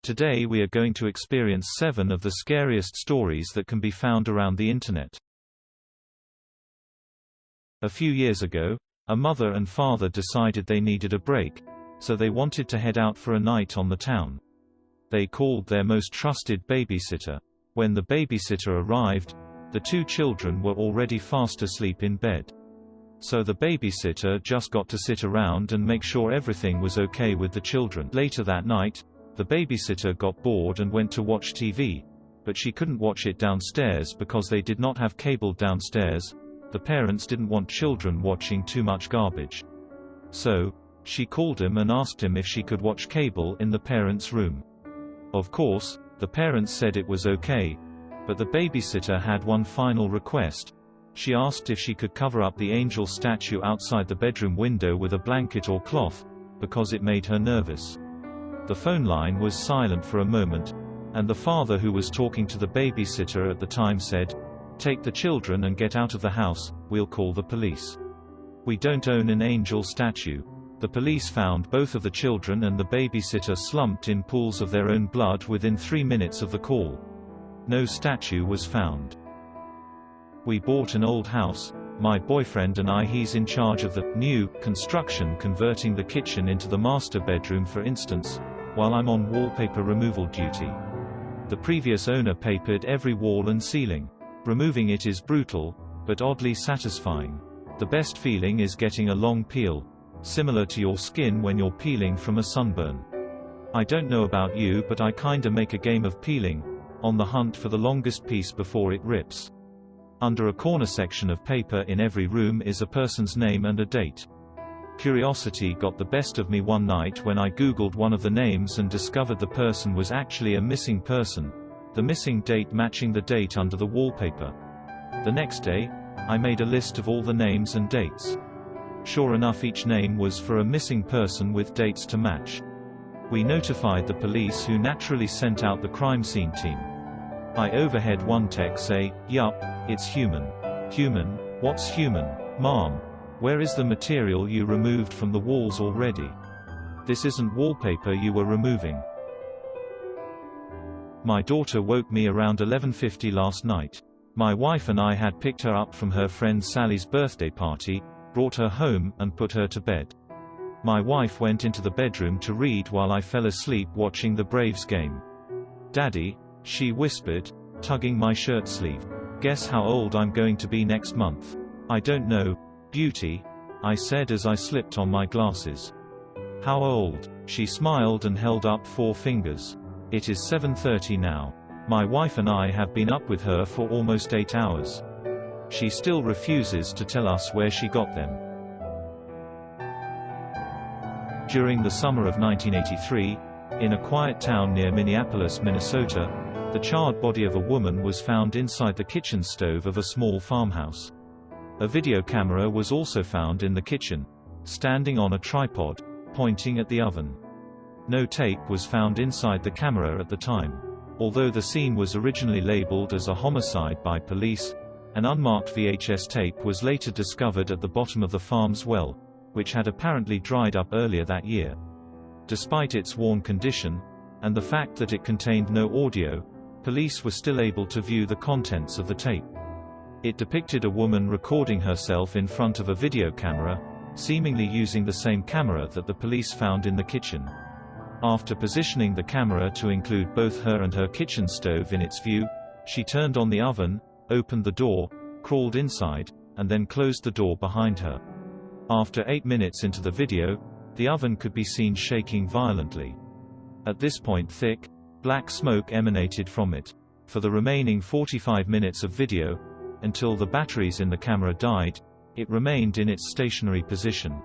Today we are going to experience 7 of the scariest stories that can be found around the internet. A few years ago, a mother and father decided they needed a break, so they wanted to head out for a night on the town. They called their most trusted babysitter. When the babysitter arrived, the 2 children were already fast asleep in bed. So the babysitter just got to sit around and make sure everything was okay with the children. Later that night, the babysitter got bored and went to watch TV, but she couldn't watch it downstairs because they did not have cable downstairs. The parents didn't want children watching too much garbage. So, she called him and asked him if she could watch cable in the parents' room. Of course, the parents said it was okay, but the babysitter had one final request. She asked if she could cover up the angel statue outside the bedroom window with a blanket or cloth, because it made her nervous. The phone line was silent for a moment, and the father who was talking to the babysitter at the time said, "Take the children and get out of the house, we'll call the police. We don't own an angel statue." The police found both of the children and the babysitter slumped in pools of their own blood within 3 minutes of the call. No statue was found. "We bought an old house, my boyfriend and I. He's in charge of the new construction, converting the kitchen into the master bedroom for instance, while I'm on wallpaper removal duty. The previous owner papered every wall and ceiling. Removing it is brutal, but oddly satisfying. The best feeling is getting a long peel, similar to your skin when you're peeling from a sunburn. I don't know about you, but I kinda make a game of peeling, on the hunt for the longest piece before it rips." Under a corner section of paper in every room is a person's name and a date. Curiosity got the best of me one night when I googled one of the names and discovered the person was actually a missing person, the missing date matching the date under the wallpaper. The next day, I made a list of all the names and dates. Sure enough, each name was for a missing person with dates to match. We notified the police, who naturally sent out the crime scene team. I overheard one tech say, "Yup, it's human." "Human? What's human, Mom? Where is the material you removed from the walls already? This isn't wallpaper you were removing." My daughter woke me around 11:50 last night. My wife and I had picked her up from her friend Sally's birthday party, brought her home, and put her to bed. My wife went into the bedroom to read while I fell asleep watching the Braves game. "Daddy," she whispered, tugging my shirt sleeve. "Guess how old I'm going to be next month?" "I don't know, Beauty," I said as I slipped on my glasses. "How old?" She smiled and held up 4 fingers. "It is 7:30 now. My wife and I have been up with her for almost 8 hours. She still refuses to tell us where she got them." During the summer of 1983, in a quiet town near Minneapolis, Minnesota, the charred body of a woman was found inside the kitchen stove of a small farmhouse. A video camera was also found in the kitchen, standing on a tripod, pointing at the oven. No tape was found inside the camera at the time. Although the scene was originally labeled as a homicide by police, an unmarked VHS tape was later discovered at the bottom of the farm's well, which had apparently dried up earlier that year. Despite its worn condition, and the fact that it contained no audio, police were still able to view the contents of the tape. It depicted a woman recording herself in front of a video camera, seemingly using the same camera that the police found in the kitchen. After positioning the camera to include both her and her kitchen stove in its view, she turned on the oven, opened the door, crawled inside, and then closed the door behind her. After 8 minutes into the video, the oven could be seen shaking violently. At this point, thick, black smoke emanated from it. For the remaining 45 minutes of video, until the batteries in the camera died, it remained in its stationary position.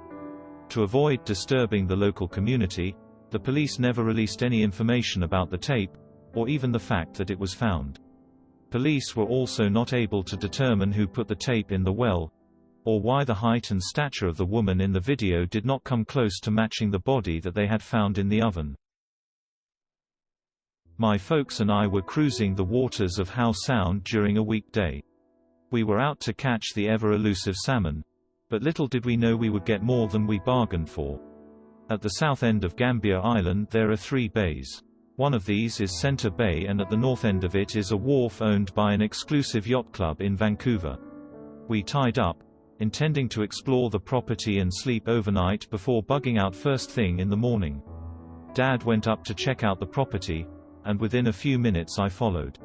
To avoid disturbing the local community, the police never released any information about the tape, or even the fact that it was found. Police were also not able to determine who put the tape in the well, or why the height and stature of the woman in the video did not come close to matching the body that they had found in the oven. My folks and I were cruising the waters of Howe Sound during a weekday. We were out to catch the ever-elusive salmon, but little did we know we would get more than we bargained for. At the south end of Gambier Island there are 3 bays. One of these is Center Bay, and at the north end of it is a wharf owned by an exclusive yacht club in Vancouver. We tied up, intending to explore the property and sleep overnight before bugging out first thing in the morning. Dad went up to check out the property, and within a few minutes I followed.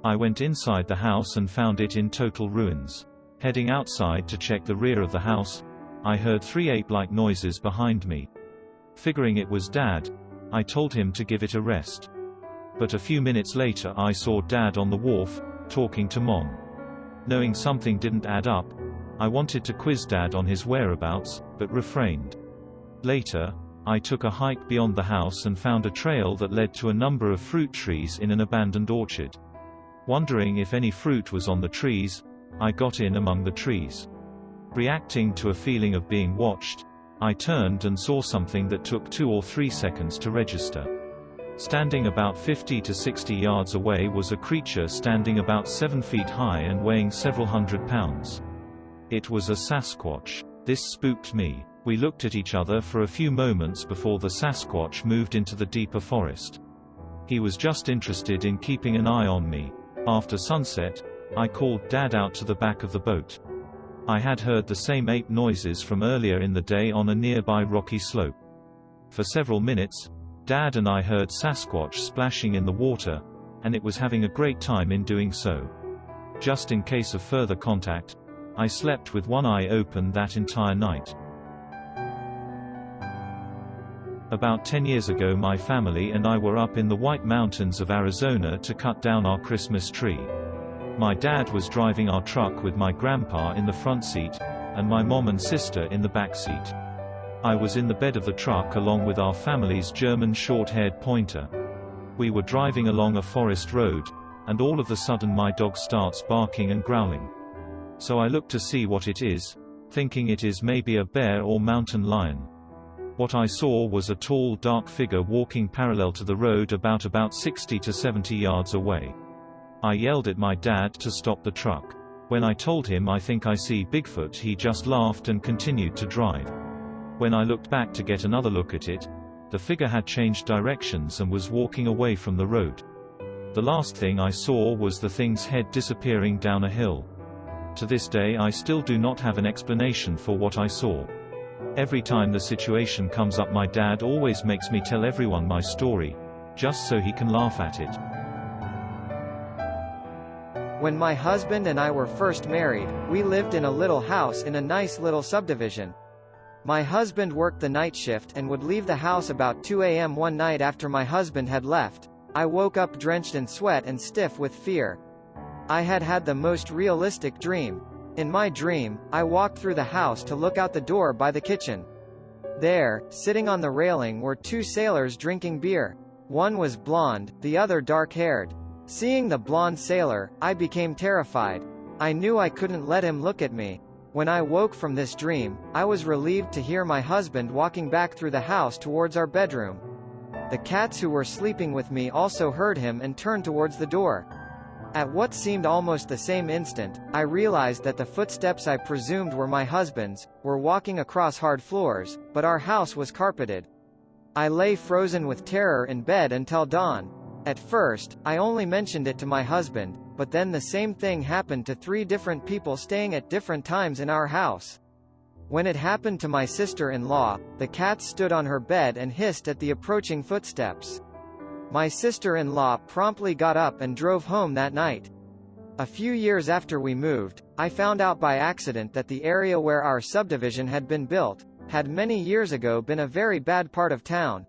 I went inside the house and found it in total ruins. Heading outside to check the rear of the house, I heard 3 ape-like noises behind me. Figuring it was Dad, I told him to give it a rest. But a few minutes later I saw Dad on the wharf, talking to Mom. Knowing something didn't add up, I wanted to quiz Dad on his whereabouts, but refrained. Later, I took a hike beyond the house and found a trail that led to a number of fruit trees in an abandoned orchard. Wondering if any fruit was on the trees, I got in among the trees. Reacting to a feeling of being watched, I turned and saw something that took 2 or 3 seconds to register. Standing about 50 to 60 yards away was a creature standing about 7 feet high and weighing several hundred pounds. It was a Sasquatch. This spooked me. We looked at each other for a few moments before the Sasquatch moved into the deeper forest. He was just interested in keeping an eye on me. After sunset, I called Dad out to the back of the boat. I had heard the same ape noises from earlier in the day on a nearby rocky slope. For several minutes, Dad and I heard Sasquatch splashing in the water, and it was having a great time in doing so. Just in case of further contact, I slept with one eye open that entire night. About 10 years ago my family and I were up in the White Mountains of Arizona to cut down our Christmas tree. My dad was driving our truck with my grandpa in the front seat, and my mom and sister in the back seat. I was in the bed of the truck along with our family's German short-haired pointer. We were driving along a forest road, and all of a sudden my dog starts barking and growling. So I look to see what it is, thinking it is maybe a bear or mountain lion. What I saw was a tall dark figure walking parallel to the road about 60 to 70 yards away. I yelled at my dad to stop the truck. When I told him I think I see Bigfoot, he just laughed and continued to drive. When I looked back to get another look at it, the figure had changed directions and was walking away from the road. The last thing I saw was the thing's head disappearing down a hill. To this day I still do not have an explanation for what I saw. Every time the situation comes up my dad always makes me tell everyone my story, just so he can laugh at it. When my husband and I were first married, we lived in a little house in a nice little subdivision. My husband worked the night shift and would leave the house about 2 a.m. one night after my husband had left. I woke up drenched in sweat and stiff with fear. I had had the most realistic dream. In my dream, I walked through the house to look out the door by the kitchen. There, sitting on the railing, were 2 sailors drinking beer. One was blonde, the other dark-haired. Seeing the blonde sailor, I became terrified. I knew I couldn't let him look at me. When I woke from this dream, I was relieved to hear my husband walking back through the house towards our bedroom. The cats who were sleeping with me also heard him and turned towards the door. At what seemed almost the same instant, I realized that the footsteps I presumed were my husband's were walking across hard floors, but our house was carpeted. I lay frozen with terror in bed until dawn. At first, I only mentioned it to my husband, but then the same thing happened to 3 different people staying at different times in our house. When it happened to my sister-in-law, the cats stood on her bed and hissed at the approaching footsteps. My sister-in-law promptly got up and drove home that night. A few years after we moved, I found out by accident that the area where our subdivision had been built had many years ago been a very bad part of town.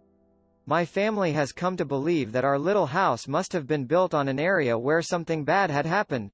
My family has come to believe that our little house must have been built on an area where something bad had happened.